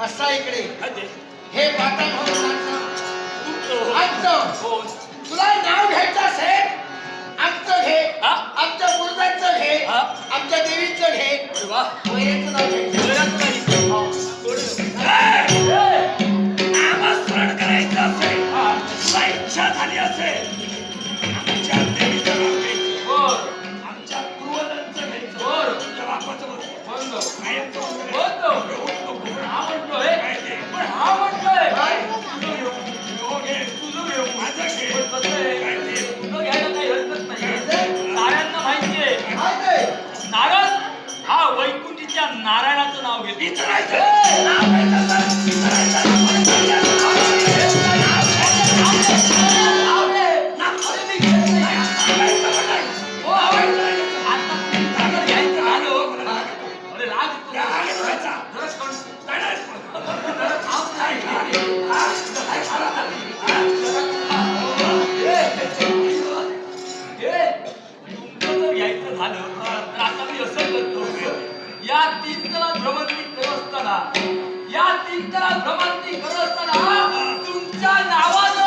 असा इकडे हे बाटा तुला नाव घ्यायचं असेल आमचं घे, आमच्या गुरुदांचं घे, आमच्या देवीचं घे, वैराचं नाव घ्यायचं. नामस्मरण करायचं असेल, इच्छा झाली असेल, आमच्या देवीचं नाव घ्यायचं, आमच्या पूर्वजांचं घ्यायचं, तुझ्या बापाचं नारायणाचं नाव घेत या तीन तला भ्रमंती करत असताना तुमच्या नावानं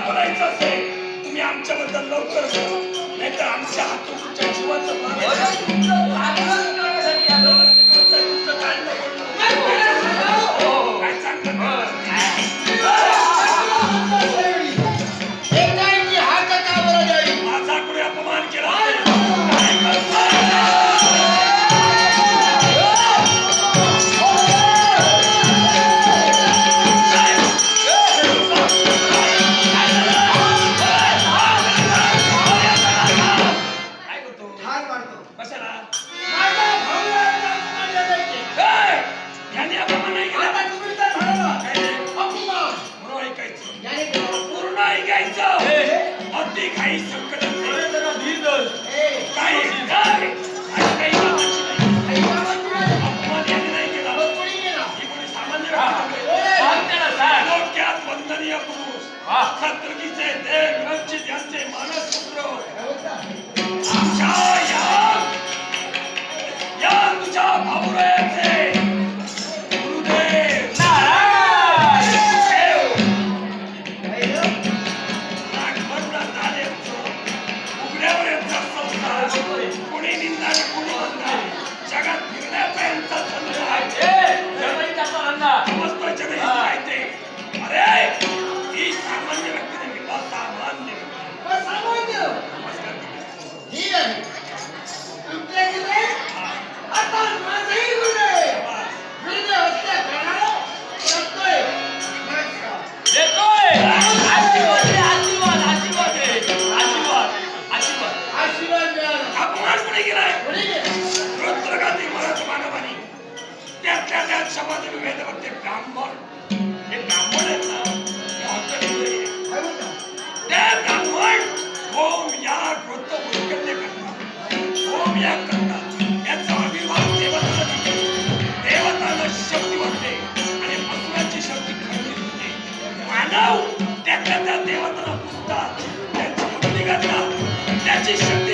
तुम्ही आमच्याबद्दल लवकर नाही तर आमच्या हातून जीवाचं माझा कुठे अपमान केला हार मारतो कशाला? माझा वेदात समाज वेद म्हणते ब्राह्मण हे ब्राह्मण आहेत ना हे हॉटेल काय म्हणता? ते ब्राह्मण होम या व्रत वैकल्य करतात होम या करतात याचा अभिमान देवताला देतो देवताला शक्ती वाटते आणि असुराची शक्ती खंडित होते मानव त्यातल्या त्या देवताला पुजतात त्यांची भक्ती करतात त्याची शक्ती